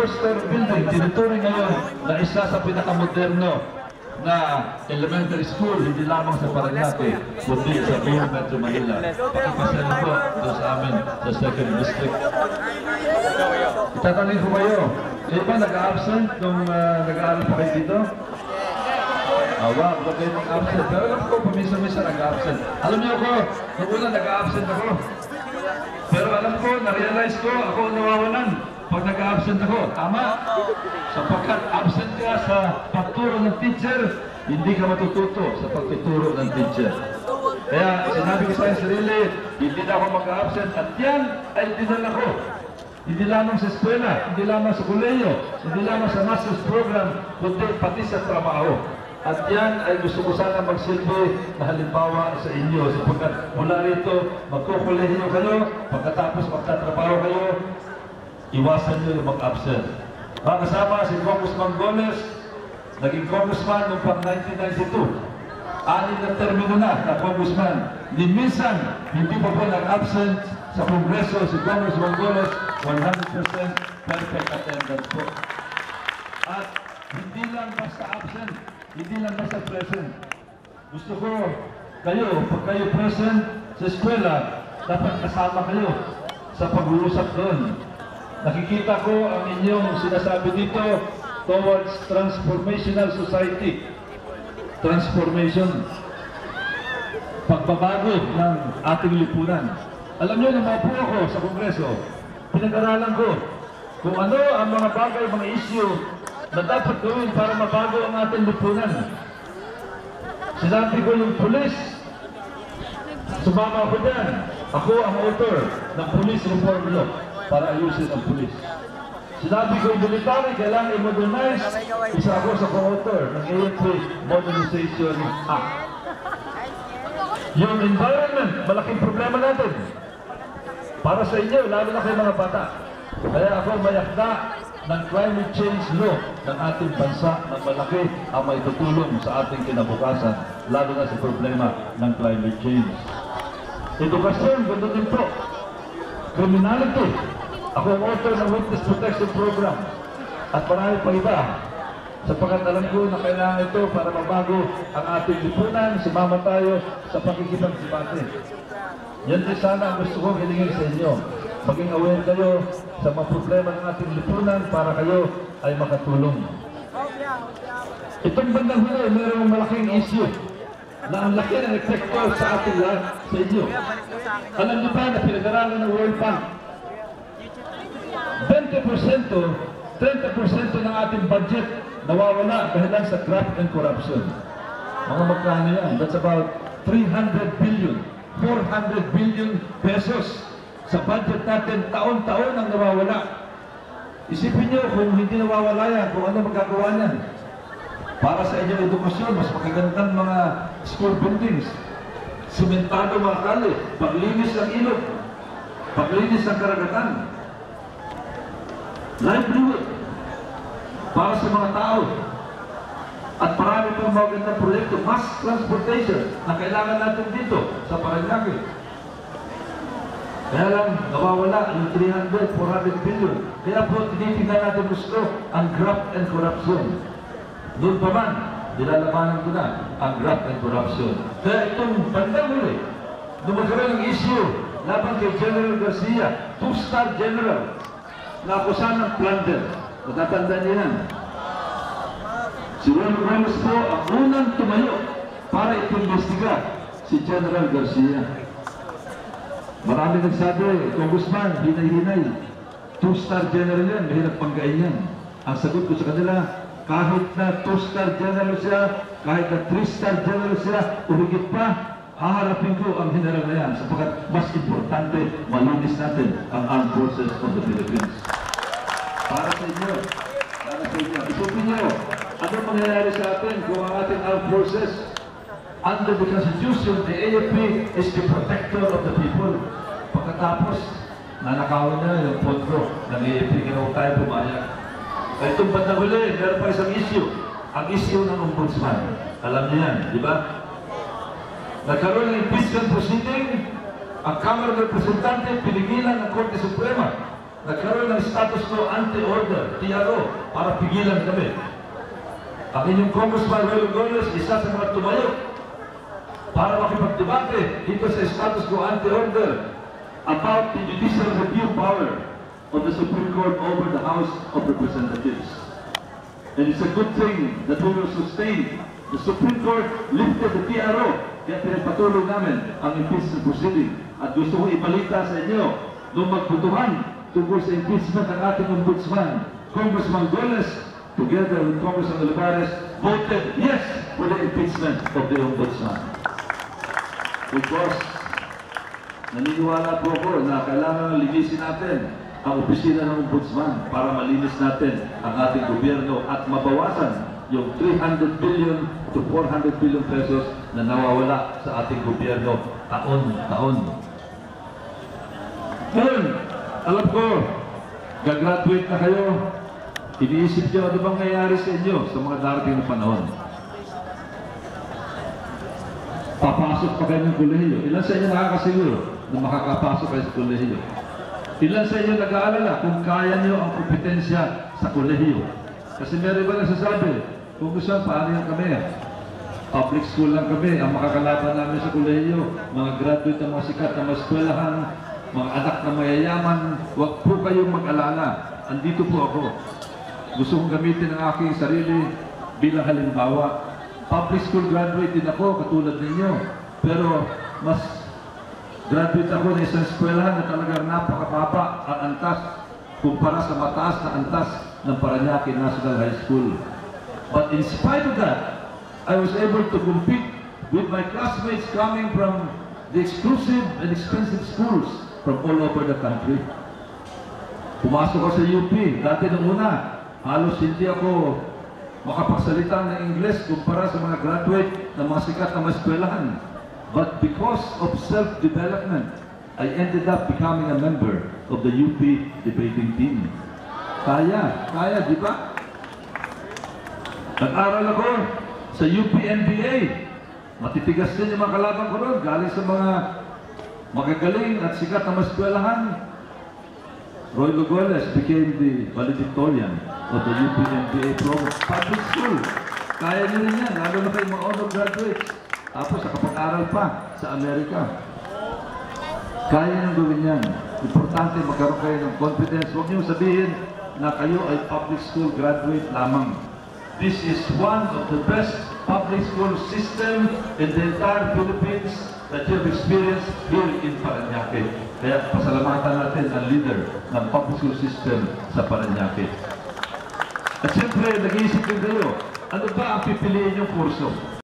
Four-story building, tinuturing ngayon na isa sa pinakamoderno na elementary school, hindi lamang sa Parañaque, kundi sa buong Metro Manila. Pakipasya po doon sa amin sa 2nd District. Itatanong ko kayo, kayo ba nag-absent nung nag-aaral pa kayo dito? Wag kayo mag-absent. Pero alam ko, pamisa-misa nag-absent. Alam niyo ako, nung una nag-absent ako. Pero alam ko, na-realize ko, ako nawawalan pag nag-absent ako. Tama? Sapagkat absent ka sa pagturo ng teacher, hindi ka matututo sa pagtuturo ng teacher. Kaya sinabi ko sa sarili, hindi na ako mag-absent. At yan ay dinala ko. Hindi lamang sa eskwela, hindi lamang sa kolehiyo, hindi lamang sa master's program, kundi pati sa trabaho. At yan ay gusto ko sana magsilbi na halimbawa sa inyo. Sapagkat mula rito, magkukolehiyo kayo, pagkatapos magtatrabaho kayo, iwasan nyo yung mag-absent. Mga kasama, si Congressman Goles, naging congressman noong pang 1992. 6 na termino na congressman. Ni minsan, hindi pa po nag-absent sa Kongreso si Congressman Goles, 100% perfect attendance po. At hindi lang basta absent, hindi lang basta present. Gusto ko kayo, pag kayo present sa eskwela, dapat kasama kayo sa pag-uusap doon. Nakikita ko ang inyong sinasabi dito towards transformational society. Transformation. Pagbabago ng ating lipunan. Alam niyo, nung maupo ako sa Kongreso, pinag-aralan ko kung ano ang mga bagay, mga issue na dapat gawin para mabago ang ating lipunan. Sinabi ko yung pulis. Sumama ako dyan. Ako ang author ng Police Reform Law para ayusin ang pulis. Sinabi ko yung military, kailangan i-modernize. Isa ako sa co-author ng AFP Modernization Act. Yung environment, malaking problema natin. Para sa inyo, lalo na kayo mga bata. Kaya ako mayakda ng climate change law ng ating bansa na malaki ang may tutulong sa ating kinabukasan, lalo na sa problema ng climate change. Edukasyon, ganda din po. Criminality. Ako ang author ng Witness Protection Program. At marami pa iba. Sapagkat alam ko na kailangan ito para mabago ang ating lipunan, sumama tayo sa pakikipagsipate. Yan din sana ang gusto kong hilingin sa inyo. Maging aware kayo sa mga problema ng ating lipunan para kayo ay makatulong. Itong bandang huli, mayroong malaking issue na ang laki ng epekto sa ating lahat sa inyo. Alam niyo ba na pinag-aralan ng World Bank? 20% ng ating budget nawawala dahil sa graft and corruption. Mga magkano yan? That's about 300 billion, 400 billion pesos sa budget natin, taon-taon ang nawawala. Isipin nyo kung hindi nawawala yan, kung ano magagawa niyan. Para sa inyong edukasyon, mas makagandang mga school buildings, simentado mga kali, paglinis ng ilog, paglinis ng karagatan, livelihood para sa mga tao, at marami pang magandang proyekto, mass transportation na kailangan natin dito sa Parañaque. Kaya lang, nawawala yung 300, 400 billion. Kaya po, tinitingnan natin gusto ang graft and corruption. Doon pa man, nilalabanan ko na ang graft and corruption. Kaya itong bandang huli, nung magkaroon ng issue laban kay General Garcia, 2-star general, na akusan ng plunder. Natatandaan niyo yan. Si Juan Ramos po ang unang tumayo para itimbestiga si General Garcia. Marami nagsabi, Congressman, hinay-hinay. 2-star general yan, mahirap panggain yan. Ang sagot ko sa kanila, kahit na 2-star general siya, kahit na 3-star general siya, umigit pa, haharapin ko ang general na yan, sapagkat mas importante, malinis natin ang armed forces of the Philippines. Para sa inyo, isipin nyo, ano mangyayari sa atin kung ang ating armed forces, under the Constitution, the AFP is the protector of the people. Pagkatapos, nanakawan na yung pondo ng AFP, kaya tayo pumayag. Kaya itong bandang huli, meron pa isang issue. Ang issue ng ombudsman. Alam niyo yan, di ba? Nagkaroon ng impeachment proceeding, ang Kamara ng Representante, pinigilan ng Korte Suprema nagkaroon ng status quo anti-order, TRO, para pigilan kami. Ang inyong Congressman Roy Goles, isa sa mga tumayo para makipagdebate dito sa status quo anti-order about the judicial review power of the Supreme Court over the House of Representatives. And it's a good thing that we will sustain. The Supreme Court lifted the TRO, kaya pinagpatuloy namin ang impeachment proceeding. At gusto ko ibalita sa inyo, nung magbutuhan tungkol sa impeachment ng ating ombudsman, Congressman Goles, together with Congressman Olivares, voted yes for the impeachment of the ombudsman. Because naniniwala po ako na kailangan linisin natin ang opisina ng ombudsman para malinis natin ang ating gobyerno at mabawasan yung 300 billion to 400 billion pesos na nawawala sa ating gobyerno taon-taon. Ngayon, alam ko, gagraduate na kayo. Iniisip nyo ano bang nangyayari sa inyo sa mga darating na panahon. Papasok pa kayo ng kolehiyo. Ilan sa inyo nakakasiguro na makakapasok kayo sa kolehiyo? Ilan sa inyo nag-aalala kung kaya nyo ang kompetensya sa kolehiyo? Kasi meron ba nagsasabi, kung gusto paano yan kami? Public school lang kami, ang makakalaban namin sa kolehiyo, mga graduate ng mga sikat na eskwelahan, mga anak na mayayaman, huwag po kayong mag-alala. Andito po ako. Gusto kong gamitin ang aking sarili bilang halimbawa. Public school graduate din ako, katulad ninyo. Pero mas graduate ako ng isang eskwelahan na talagang napakababa ang antas kumpara sa mataas na antas ng Parañaque National High School. But in spite of that, I was able to compete with my classmates coming from the exclusive and expensive schools from all over the country. Pumasok ako sa UP. Dati nung una, halos hindi ako makapagsalita ng English kumpara sa mga graduate ng mga sikat na eskwelahan. But because of self-development, I ended up becoming a member of the UP debating team. Kaya, di ba? Nag-aral ako sa UP MBA. Matitigas din yung mga kalaban ko ron, galing sa mga magagaling at sikat na eskwelahan. Roy Goles became the valedictorian of the UP MBA program. Public school. Kaya nyo rin yan, lalo na kayo mga honor graduates. Tapos nakapag-aral pa sa Amerika. Kaya nyo gawin yan. Importante magkaroon kayo ng confidence. Huwag nyo sabihin na kayo ay public school graduate lamang. This is one of the best public school system in the entire Philippines that you have experienced here in Parañaque. Kaya pasalamatan natin ang leader ng public school system sa Parañaque. At siyempre, nag-iisip din kayo, ano ba ang pipiliin yung kurso?